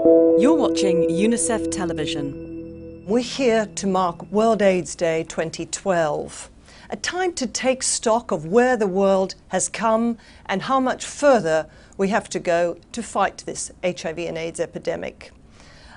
You're watching Unicef television. We're here to mark World AIDS Day 2012, a time to take stock of where the world has come and how much further we have to go to fight this HIV and AIDS epidemic.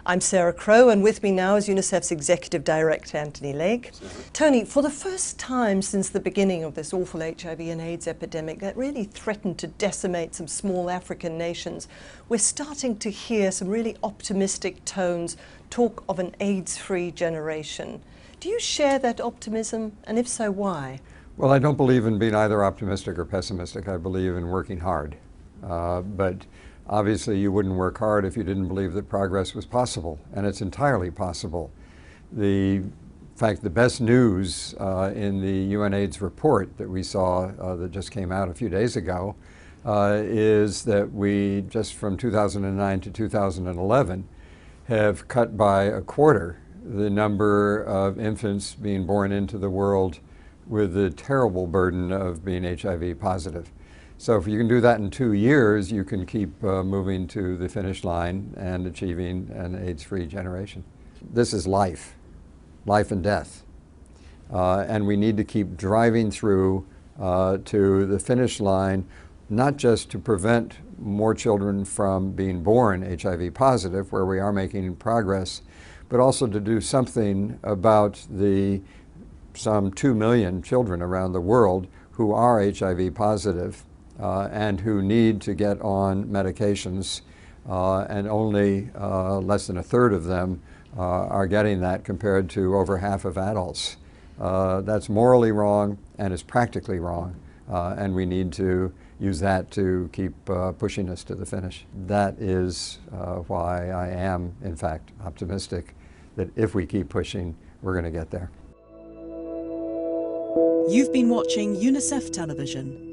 I'm Sarah Crowe, and with me now is UNICEF's Executive Director, Anthony Legg. Tony, for the first time since the beginning of this awful HIV and AIDS epidemic that really threatened to decimate some small African nations, we're starting to hear some really optimistic tones talk of an AIDS-free generation. Do you share that optimism, and if so, why? Well, I don't believe in being either optimistic or pessimistic. I believe in working hard. But obviously you wouldn't work hard if you didn't believe that progress was possible, and it's entirely possible. In fact, the best news in the UNAIDS report that we saw that just came out a few days ago is that we, just from 2009 to 2011, have cut by a quarter the number of infants being born into the world with the terrible burden of being HIV positive. So if you can do that in 2 years, you can keep moving to the finish line and achieving an AIDS-free generation. This is life and death. And we need to keep driving through to the finish line, not just to prevent more children from being born HIV positive, where we are making progress, but also to do something about the some 2 million children around the world who are HIV positive and who need to get on medications, and only less than a third of them are getting that compared to over half of adults. That's morally wrong and is practically wrong, and we need to use that to keep pushing us to the finish. That is why I am, in fact, optimistic that if we keep pushing, we're going to get there. You've been watching UNICEF television.